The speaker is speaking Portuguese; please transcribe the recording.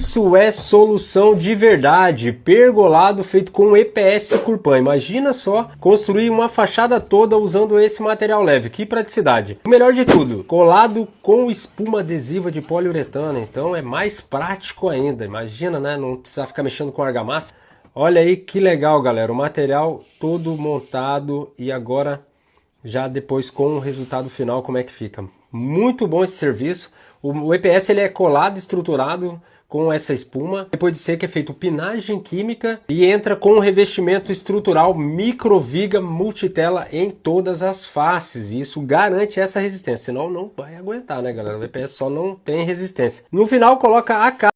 Isso é solução de verdade, pergolado feito com EPS Curpan. Imagina só construir uma fachada toda usando esse material leve, que praticidade. O melhor de tudo, colado com espuma adesiva de poliuretano, então é mais prático ainda. Imagina, né? Não precisar ficar mexendo com argamassa. Olha aí que legal, galera, o material todo montado e agora já depois com o resultado final como é que fica. Muito bom esse serviço. O EPS ele é colado, estruturado com essa espuma, depois de seca é feito pinagem química e entra com um revestimento estrutural microviga multitela em todas as faces, e isso garante essa resistência, senão não vai aguentar, né, galera? O EPS só não tem resistência. No final coloca a